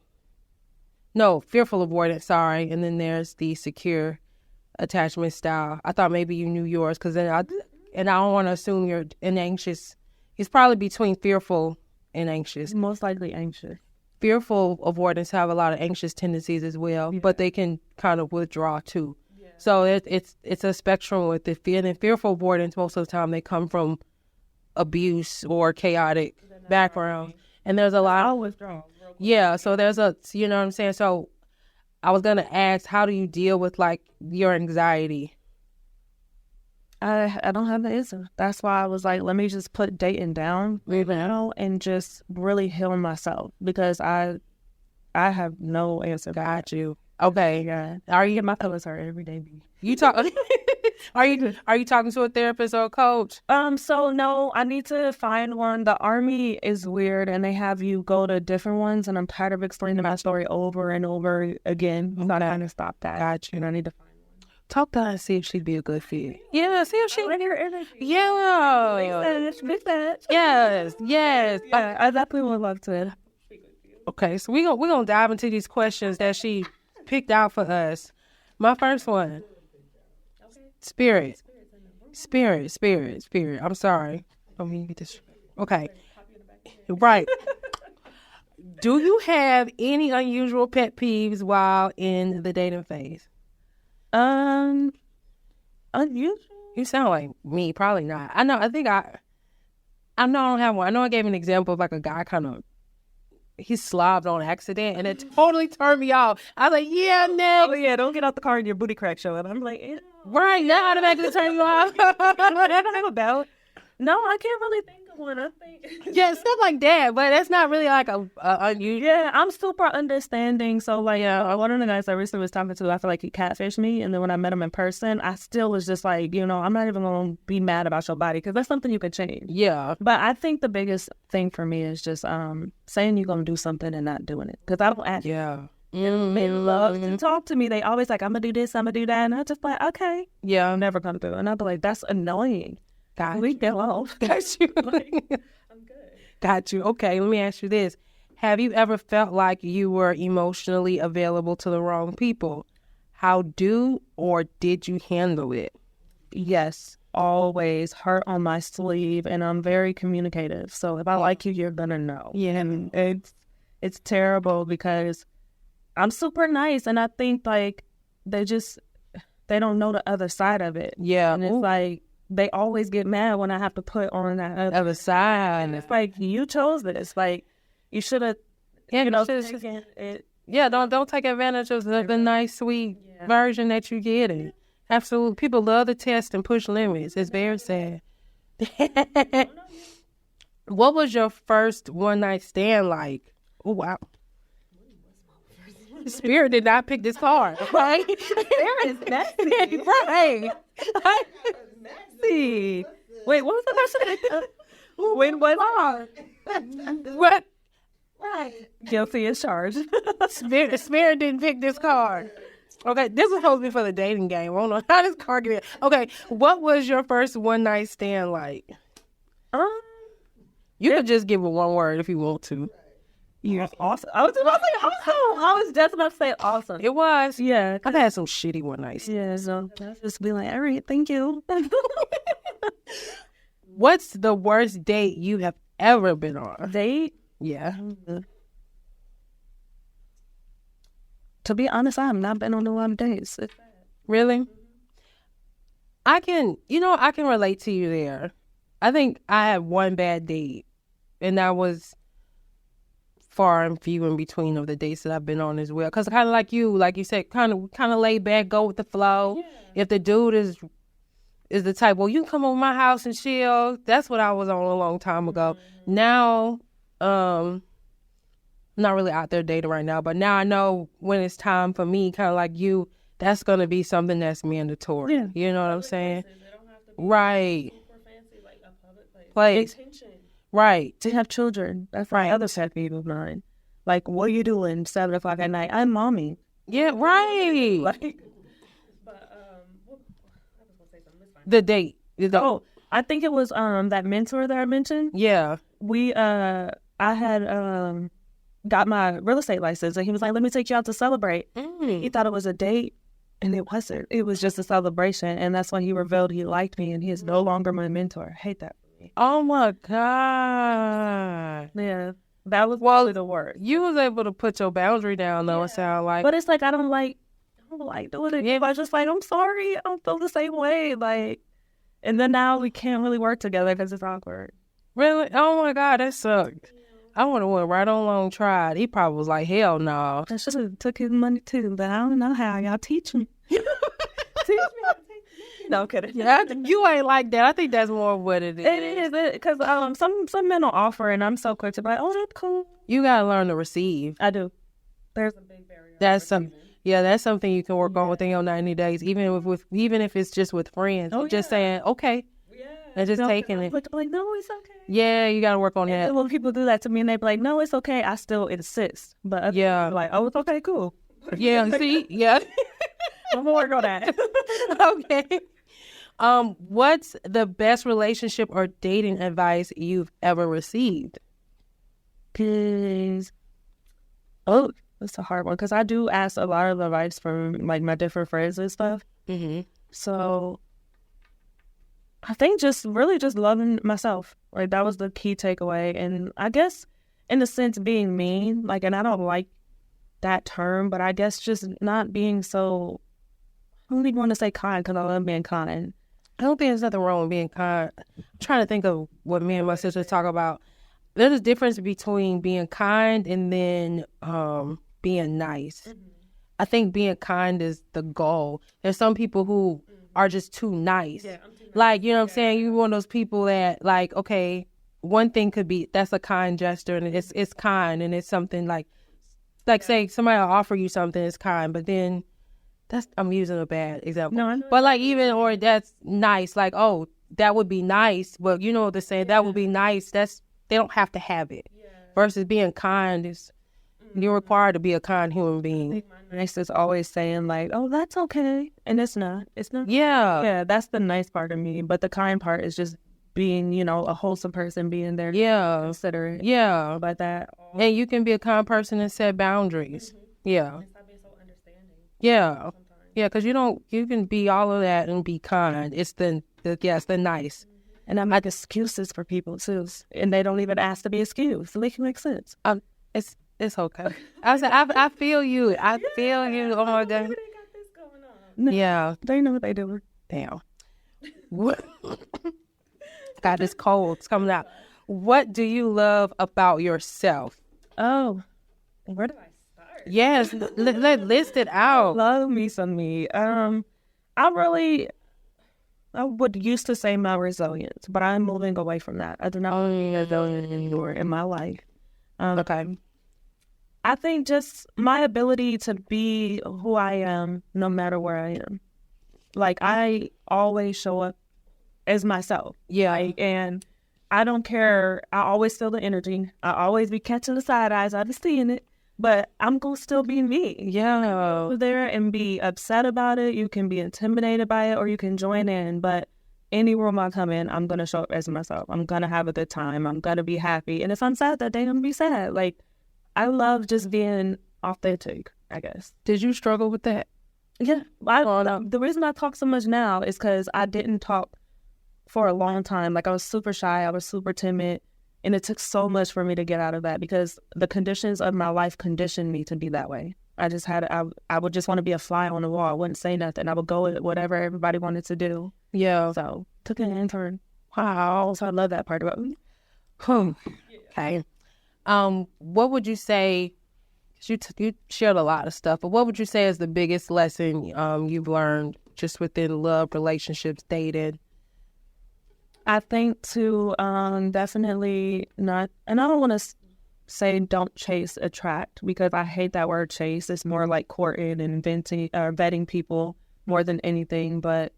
No, fearful avoidant, sorry. And then there's the secure attachment style. I thought maybe you knew yours, because then I don't want to assume you're an anxious. It's probably between fearful and anxious. Most likely anxious. Fearful avoidants have a lot of anxious tendencies as well, but they can kind of withdraw too. Yeah. So it's a spectrum with the fear. And fearful avoidants, most of the time, they come from abuse or chaotic background. And there's a lot of withdrawal. Yeah, so there's you know what I'm saying? So I was going to ask, how do you deal with, like, your anxiety? I don't have the answer. That's why I was like, let me just put dating down right now and just really heal myself, because I have no answer. Got you. Okay. Yeah. Are you get my feelings hurt every day? You talk? Are you talking to a therapist or a coach? So no, I need to find one. The Army is weird, and they have you go to different ones, and I'm tired of explaining my story over and over again. I'm not trying to stop that. Got you. And I need to find one. Talk to her and see if she'd be a good fit. Yeah, see if she. Yeah. Yes. Yeah, I definitely would love to. Okay, so we're gonna dive into these questions that she picked out for us. My first one. Spirit. I'm sorry. Let me get this. Okay. Right. Do you have any unusual pet peeves while in the dating phase? Unusual? You sound like me. Probably not. I know I don't have one. I know I gave an example of, like, a guy he slobbed on accident, and it totally turned me off. I was like, yeah, next. Oh, yeah, don't get out the car and your booty crack showing. I'm like, ew. Right, that automatically turned you off. About. No, I can't really think of one. I think. Yeah, stuff like that, but that's not really like a unusual. Yeah, I'm super understanding. So, like, one of the guys I recently was talking to, I feel like he catfished me. And then when I met him in person, I still was just like, I'm not even going to be mad about your body, because that's something you can change. Yeah. But I think the biggest thing for me is just saying you're going to do something and not doing it. Because I don't act. Yeah. They love to talk to me. They always like, I'm going to do this, I'm going to do that. And I just like, okay. Yeah. I'll never come through. And I'll be like, that's annoying. We get off. Got you. I'm good. Got you. Okay, let me ask you this. Have you ever felt like you were emotionally available to the wrong people? How or did you handle it? Yes, always. Heart on my sleeve, and I'm very communicative. So if I like you, you're gonna know. Yeah. And it's terrible because I'm super nice, and I think, like, they don't know the other side of it. Yeah. And it's like, they always get mad when I have to put on that other side. And it's like, you chose this. Like, you should have, taken it. Yeah, don't take advantage of the nice, sweet version that you're getting. Absolutely. People love to test and push limits. It's very sad. What was your first one-night stand like? Oh, wow. Spirit did not pick this card, right? Spirit is messy. Right. Messy. Wait, what was the question? When was what? Right. Guilty as charged. Spirit didn't pick this card. Okay, this is supposed to be for the dating game. I don't know how this card get in. Okay, what was your first one-night stand like? You could just give it one word if you want to. You're awesome. I was just about to say awesome. It was. Yeah. I've had some shitty one nights. Yeah, so I'll just be like, all right, thank you. What's the worst date you have ever been on? Date? Yeah. To be honest, I have not been on a lot of dates. Really? I can relate to you there. I think I had one bad date, and that was far and few in between of the dates that I've been on as well. Because kind of like you said, kind of laid back, go with the flow. Yeah. If the dude is the type, well, you can come over my house and chill. That's what I was on a long time ago. Mm-hmm. Now, I'm not really out there dating right now, but now I know when it's time for me, kind of like you, that's going to be something that's mandatory. Yeah. You know what I'm saying? They don't have to be right. Super fancy, like a public place. Right. To have children. That's right. Other pet peeve of mine. Like, what are you doing 7 o'clock at night? I'm mommy. Yeah, right. Like, but I was gonna say something. The date. I think it was that mentor that I mentioned. Yeah. I had got my real estate license, and he was like, "Let me take you out to celebrate." He thought it was a date, and it wasn't. It was just a celebration, and that's when he revealed he liked me, and he is no longer my mentor. I hate that. Oh my God. Yeah. That was probably the worst. You was able to put your boundary down though, it sound like. But it's like I don't like doing it. Yeah. I just like, I'm sorry, I don't feel the same way. Like, and then now we can't really work together because it's awkward. Really? Oh my God, that sucked. Yeah. I would have went right on along, tried. He probably was like, hell no. I should have took his money too, but I don't know how. Y'all teach me. Teach me how to take. No, I'm kidding. Yeah, you ain't like that. I think that's more what it is. It is, because some men will offer, and I'm so quick to be like, oh, that's cool. You gotta learn to receive. I do. There's a big barrier. That's something you can work on within your 90 days, even if it's just with friends. Oh, just saying okay, and just taking it. Like, no, it's okay. Yeah, you gotta work on that. And when people do that to me, and they be like, no, it's okay, I still insist. But like, oh, it's okay, cool. Yeah, see, yeah. I'm gonna work on that. Okay. What's the best relationship or dating advice you've ever received? That's a hard one because I do ask a lot of advice from like my different friends and stuff. Mm-hmm. So I think just loving myself. Like that was the key takeaway, and I guess in a sense being mean. Like, and I don't like that term, but I guess just not being so. I don't even want to say kind because I love being kind. I don't think there's nothing wrong with being kind. I'm trying to think of what me and my sister talk about. There's a difference between being kind and then being nice. Mm-hmm. I think being kind is the goal. There's some people who are just too nice. Yeah, I'm too nice. Like, you know what I'm saying? You're one of those people that, like, okay, one thing could be, that's a kind gesture, and it's kind, and it's something like say somebody will offer you something, it's kind, but then I'm using a bad example. No, but like or that's nice. Like, oh, that would be nice. But you know what they're saying? That would be nice. They don't have to have it. Yeah. Versus being kind is, you're required to be a kind human being. I think my nice is always saying like, oh, that's okay. And it's not. It's not. Yeah. Yeah, that's the nice part of me. But the kind part is just being, a wholesome person, being there. Yeah. Considerate. Yeah. Like that. And you can be a kind person and set boundaries. Mm-hmm. Yeah. And stop being so understanding. Yeah. Yeah, because you can be all of that and be kind. It's the nice. And I make excuses for people too. And they don't even ask to be excused. So they can make sense. It's okay. I feel you. I feel you. Oh my God. Maybe they got this going on. Yeah. They know what they doing. Damn. What? God, it's cold. It's coming out. What do you love about yourself? Oh, where do I? Yes, list it out. Love me some me. I would used to say my resilience, but I'm moving away from that. I do not need resilience anymore in my life. Okay. I think just my ability to be who I am, no matter where I am. Like I always show up as myself. Yeah, and I don't care. I always feel the energy. I always be catching the side eyes. I be seeing it. But I'm going to still be me. Yeah. Go there and be upset about it. You can be intimidated by it or you can join in. But any room I come in, I'm going to show up as myself. I'm going to have a good time. I'm going to be happy. And if I'm sad that day, I'm going to be sad. Like, I love just being authentic, I guess. Did you struggle with that? Yeah. The reason I talk so much now is because I didn't talk for a long time. Like, I was super shy. I was super timid. And it took so much for me to get out of that because the conditions of my life conditioned me to be that way. I would just want to be a fly on the wall. I wouldn't say nothing. I would go with whatever everybody wanted to do. Yeah. So took an intern. Wow. So I love that part about it. Okay. What would you say, 'cause you shared a lot of stuff, but what would you say is the biggest lesson you've learned just within love, relationships, dating? I think to definitely not, and I don't want to say don't chase, attract, because I hate that word chase. It's more like courting and vetting people more than anything. But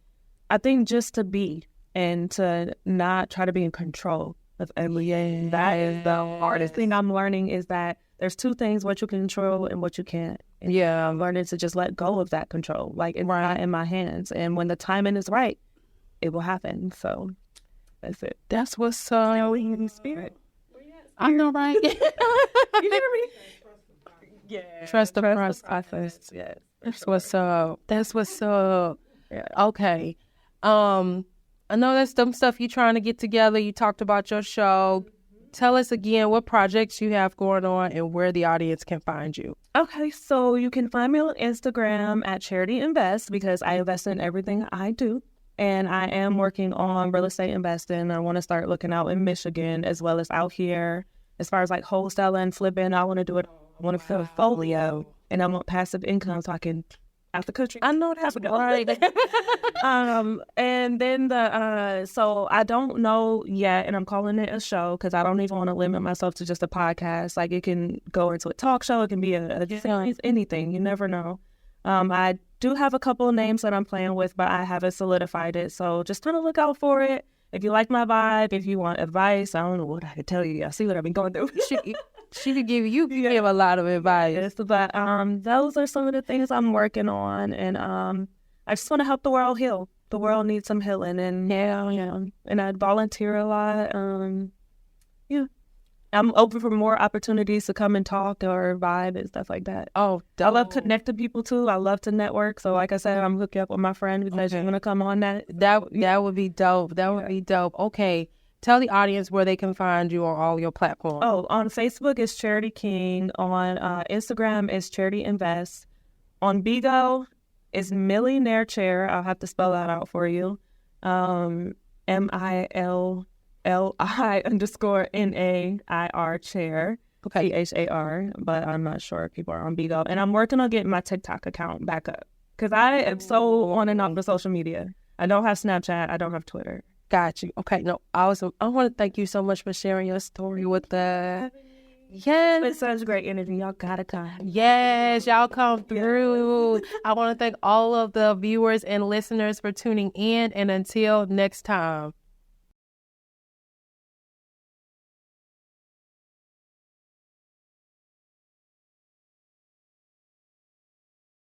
I think just to be and to not try to be in control of everything. That is the hardest thing I'm learning, is that there's two things: what you can control and what you can't. And yeah, I'm learning to just let go of that control. Like, it's not in my hands. And when the timing is right, it will happen. So that's it. That's what's in spirit. I know, right? You hear me? Yeah. Trust the process. Yes. That's what's up. That's what's up. Yeah. Okay. I know that's some stuff you're trying to get together. You talked about your show. Tell us again what projects you have going on and where the audience can find you. Okay, so you can find me on Instagram at Charity Invest, because I invest in everything I do. And I am working on real estate investing. I want to start looking out in Michigan as well as out here. As far as like wholesaling, flipping, I want to do it. I want to fill a portfolio, and I want passive income so I can out the country. I know that's right. And then so I don't know yet, and I'm calling it a show because I don't even want to limit myself to just a podcast. Like, it can go into a talk show, it can be a series, anything. You never know. I do have a couple of names that I'm playing with, but I haven't solidified it. So just kind of look out for it. If you like my vibe, if you want advice, I don't know what I could tell you. I see what I've been going through. She could give you give a lot of advice. Yes, but those are some of the things I'm working on, and I just want to help the world heal. The world needs some healing, and and I volunteer a lot. I'm open for more opportunities to come and talk or vibe and stuff like that. Oh, I love connecting people too. I love to network. So like I said, I'm hooking up with my friend because you're gonna come on that. That would be dope. That would be dope. Okay. Tell the audience where they can find you on all your platforms. Oh, on Facebook it's Charity King. On Instagram it's Charity Invest. On Bigo it's Millionaire Chair. I'll have to spell that out for you. MILLI_NAIR chair. Okay. CHAR, but I'm not sure if people are on Bigo. And I'm working on getting my TikTok account back up because I am so on and off the social media. I don't have Snapchat. I don't have Twitter. Got you. Okay. No, awesome. I want to thank you so much for sharing your story with us. Yes. It's such great energy. Y'all gotta come. Yes, y'all come through. I want to thank all of the viewers and listeners for tuning in. And until next time.